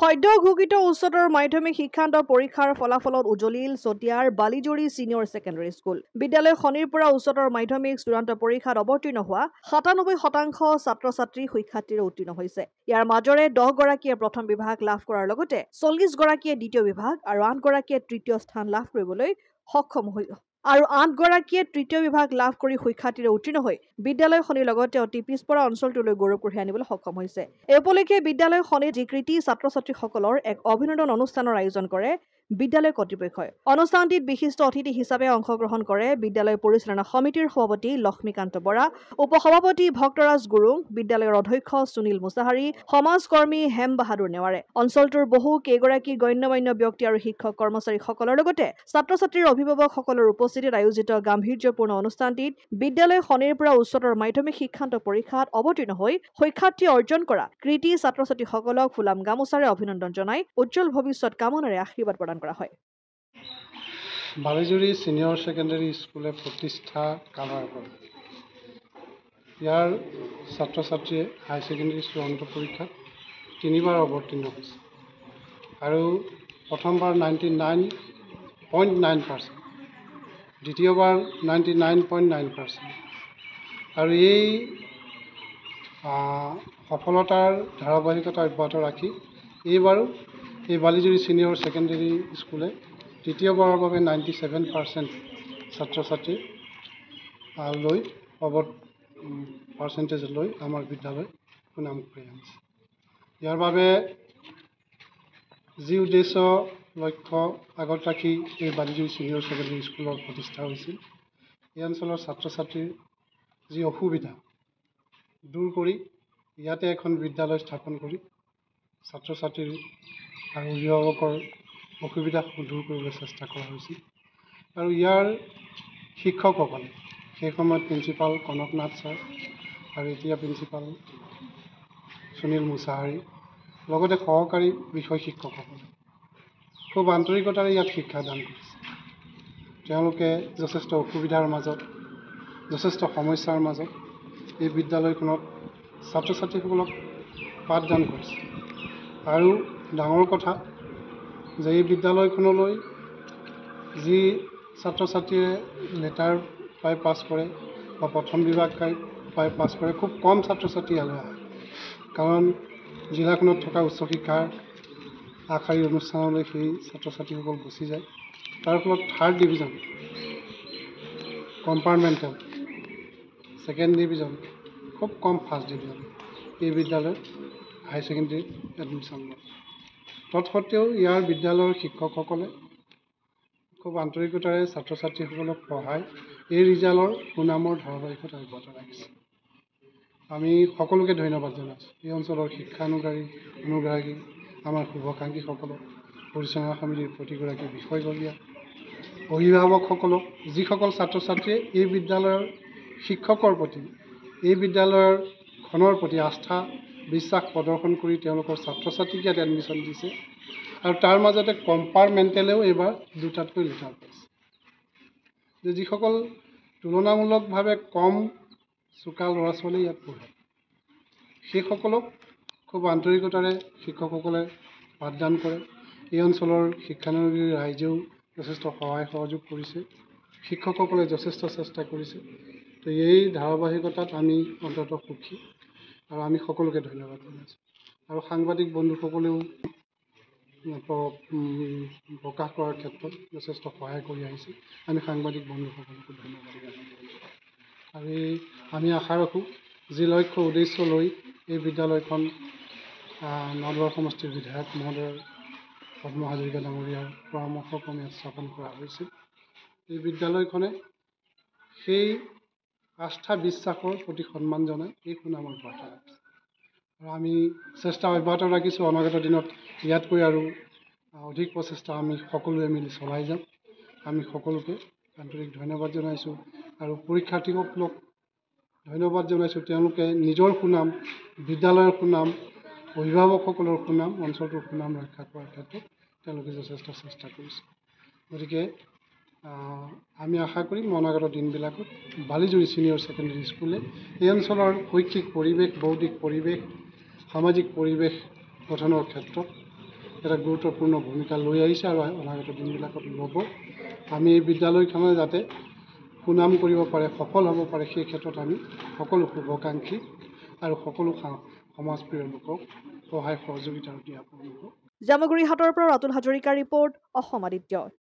সদ্য ঘোষিত উচ্চতৰ মাধ্যমিক শিক্ষান্ত পৰীক্ষাৰ ফলাফলত উজলিল চতিয়াৰ বালিজুৰি ছিনিয়ৰ ছেকেণ্ডাৰী স্কুল। বিদ্যালয় শনিৰ পৰা উচ্চতৰ মাধ্যমিক চূড়ান্ত পৰীক্ষাত অৱতীৰ্ণ হোৱা ৯৭% ছাত্ৰ-ছাত্ৰী শিক্ষাৰ্থীৰে উত্তীৰ্ণ হৈছে। ইয়াৰ মাজৰে 10 গৰাকীয়ে প্ৰথম বিভাগ লাভ কৰাৰ লগতে 40 গৰাকীয়ে দ্বিতীয় বিভাগ আৰু 8 গৰাকীয়ে তৃতীয় স্থান লাভ কৰিবলৈ সক্ষম হৈছে। আৰু 8 গৰাকীয়ে তৃতীয় বিভাগ লাভ কৰি শিক্ষাৰ্থীৰে উত্তীৰ্ণ হৈ বিদ্যালয় শনিৰ লগতে অতি পিছপৰা অঞ্চলটোলৈ গৌৰৱ কঢ়িয়াই আনিবলৈ সক্ষম হৈছে। এই উপলক্ষে বিদ্যালয় শনিৰ কৃতি ছাত্ৰ-ছাত্ৰীসকলৰ এক অভিনন্দন অনুষ্ঠানৰ আয়োজন কৰে বিদ্যালয় কৰ্তৃপক্ষই। অনুষ্ঠানটিত বিশিষ্ট অতিথি হিচাপে অংশগ্ৰহণ কৰে বিদ্যালয় পৰিচালনা সমিতিৰ সভাপতি লক্ষ্মীকান্ত বৰা, উপসভাপতি ভক্তৰাজ গুৰুং, বিদ্যালয়ৰ অধ্যক্ষ সুনীল মুছাহাৰী, সমাজকৰ্মী হেম বাহাদুৰ নেৱাৰে। অঞ্চলটোৰ বহু কেইগৰাকী গণ্যমান্য ব্যক্তি আৰু শিক্ষক কৰ্মচাৰীসকলৰ লগতে ছাত্ৰ-ছাত্ৰীৰ অভিভাৱকসকলৰ উপস্থিতিত আয়োজিত গাম্ভীৰ্যপূৰ্ণ অনুষ্ঠানটিত বিদ্যালয় শনিৰ পৰা উচ্চতৰ মাধ্যমিক শিক্ষান্ত পৰীক্ষাত অৱতীৰ্ণ হৈ শিক্ষাৰ্থী অৰ্জন কৰা কৃতি ছাত্ৰ-ছাত্ৰীসকলক ফুলাম গামোচাৰে অভিনন্দন জনাই উজ্জ্বল ভৱিষ্যত কামনাৰে আশীৰ্বাদ প্ৰদান কৰা হয়। বালিজুৰি ছিনিয়ৰ ছেকেণ্ডাৰী স্কুলে প্ৰতিষ্ঠা কালৰ পৰা ইয়াৰ ছাত্ৰ-ছাত্ৰীয়ে হাই ছেকেণ্ডাৰী চূড়ান্ত পৰীক্ষাত 3বাৰ অৱতীৰ্ণ হৈছে আৰু প্ৰথমবাৰ 99.9%, দ্বিতীয়বাৰ 99.9%। আৰু এই সফলতাৰ ধাৰাবাহিকতা অব্যাহত ৰাখি এইবাৰো এই বালিজুৰি ছিনিয়ৰ ছেকেণ্ডাৰী স্কুলে তৃতীয়বাৰৰ বাবে 97% ছাত্ৰ-ছাত্ৰী লৈ পাৰ্চেণ্টেজ লৈ আমাৰ বিদ্যালয় সুনাম কঢ়িয়াই আনিছে। ইয়াৰ বাবে যি উদ্দেশ্য লক্ষ্য আগত ৰাখি এই বালিজুৰি ছিনিয়ৰ ছেকেণ্ডাৰী স্কুলৰ প্ৰতিষ্ঠা হৈছিল, এই অঞ্চলৰ ছাত্ৰ-ছাত্ৰীৰ যি অসুবিধা দূৰ কৰি ইয়াতে এখন বিদ্যালয় স্থাপন কৰি ছাত্ৰ-ছাত্ৰীৰ আৰু অভিভাৱকৰ অসুবিধাসমূহ দূৰ কৰিবলৈ চেষ্টা কৰা হৈছিল। আৰু ইয়াৰ শিক্ষকসকলে সেই সময়ত প্ৰিন্সিপাল কনকনাথ ছাৰ আৰু এতিয়া প্ৰিন্সিপাল সুনীল মুছাহাৰী লগতে সহকাৰী বিষয় শিক্ষকসকলে খুব আন্তৰিকতাৰে ইয়াত শিক্ষাদান কৰিছে। তেওঁলোকে যথেষ্ট অসুবিধাৰ মাজত, যথেষ্ট সমস্যাৰ মাজত এই বিদ্যালয়খনত ছাত্ৰ-ছাত্ৰীসকলক পাঠদান কৰিছে। আৰু ডাঙৰ কথা যে এই বিদ্যালয়খনলৈ যি ছাত্ৰ-ছাত্ৰীয়ে লেটাৰ পাই পাছ কৰে বা প্ৰথম বিভাগ পাই পাছ কৰে, খুব কম ছাত্ৰ-ছাত্ৰী ইয়ালৈ আহে। কাৰণ জিলাখনত থকা উচ্চ শিক্ষাৰ আগশাৰীৰ অনুষ্ঠানলৈ সেই ছাত্ৰ-ছাত্ৰীসকল গুচি যায়। তাৰ ফলত 3rd division, compartmental, 2nd division, খুব কম 1st ডিভিজন এই বিদ্যালয়ত হাই ছেকেণ্ডেৰীত এডমিশ্যন লয়। তৎসত্ত্বেও ইয়াৰ বিদ্যালয়ৰ শিক্ষকসকলে খুব আন্তৰিকতাৰে ছাত্ৰ-ছাত্ৰীসকলক পঢ়াই এই ৰিজাল্টৰ সুনামৰ ধাৰাবাহিকতা অব্যাহত ৰাখিছে। আমি সকলোকে ধন্যবাদ জনাইছোঁ। এই অঞ্চলৰ শিক্ষানুৰাগী আমাৰ শুভাকাংক্ষীসকলক, পৰিচালনা সমিতিৰ প্ৰতিগৰাকী বিষয়ববীয়া, অভিভাৱকসকলক, যিসকল ছাত্ৰ-ছাত্ৰীয়ে এই বিদ্যালয়ৰ শিক্ষকৰ প্ৰতি, এই বিদ্যালয়খনৰ প্ৰতি আস্থা বিশ্বাস প্ৰদৰ্শন কৰি তেওঁলোকৰ ছাত্ৰ-ছাত্ৰীক ইয়াত এডমিশ্যন দিছে। আৰু তাৰ মাজতে কম্পাৰ্টমেণ্টেলেও এইবাৰ 2টাতকৈ লেটাৰ পাইছে। যে যিসকল তুলনামূলকভাৱে কম চোকা ল'ৰা ছোৱালী ইয়াত পঢ়ে, সেইসকলক খুব আন্তৰিকতাৰে শিক্ষকসকলে পাঠদান কৰে। এই অঞ্চলৰ শিক্ষানুৰাগী ৰাইজেও যথেষ্ট সহায় সহযোগ কৰিছে, শিক্ষকসকলে যথেষ্ট চেষ্টা কৰিছে। তো এই ধাৰাবাহিকতাত আমি অন্ততঃ সুখী আৰু আমি সকলোকে ধন্যবাদ জনাইছোঁ। আৰু সাংবাদিক বন্ধুসকলেও প্ৰকাশ কৰাৰ ক্ষেত্ৰত যথেষ্ট সহায় কৰি আহিছে। আমি সাংবাদিক বন্ধুসকলকো ধন্যবাদ জনাইছোঁ। আৰু আমি আশা ৰাখোঁ যি লক্ষ্য উদ্দেশ্য লৈ এই বিদ্যালয়খন নলবাৰী সমষ্টিৰ বিধায়ক মহোদয় পদ্ম হাজৰিকা ডাঙৰীয়াৰ পৰামৰ্শক্ৰমে স্থাপন কৰা হৈছিল। এই বিদ্যালয়খনে সেই আস্থা বিশ্বাসৰ প্ৰতি সন্মান জনাই এই সুনাম অব্যাহত ৰাখিছে। আৰু আমি চেষ্টা অব্যাহত ৰাখিছোঁ অনাগত দিনত ইয়াতকৈ আৰু অধিক প্ৰচেষ্টা আমি সকলোৱে মিলি চলাই যাম। আমি সকলোকে আন্তৰিক ধন্যবাদ জনাইছোঁ আৰু পৰীক্ষাৰ্থীসকলক ধন্যবাদ জনাইছোঁ। তেওঁলোকে নিজৰ সুনাম, বিদ্যালয়ৰ সুনাম, অভিভাৱকসকলৰ সুনাম, অঞ্চলটোৰ সুনাম ৰক্ষা কৰাৰ ক্ষেত্ৰত তেওঁলোকে যথেষ্ট চেষ্টা কৰিছে। গতিকে আমি আশা কৰিম অনাগত দিনবিলাকত বালিজুৰি ছিনিয়ৰ ছেকেণ্ডেৰী স্কুলে এই অঞ্চলৰ শৈক্ষিক পৰিৱেশ, বৌদ্ধিক পৰিৱেশ, সামাজিক পৰিৱেশ গঠনৰ ক্ষেত্ৰত এটা গুৰুত্বপূৰ্ণ ভূমিকা লৈ আহিছে আৰু অনাগত দিনবিলাকত ল'ব। আমি এই বিদ্যালয়খনে যাতে সুনাম কৰিব পাৰে, সফল হ'ব পাৰে, সেই ক্ষেত্ৰত আমি সকলো শুভাকাংক্ষী আৰু সকলো সমাজপ্ৰিয় লোকক সহায় সহযোগিতা দিয়া হ'ব। জামুগুৰিহাটৰ পৰা ৰাতুল হাজৰিকাৰ ৰিপৰ্ট, অসম আদিত্য।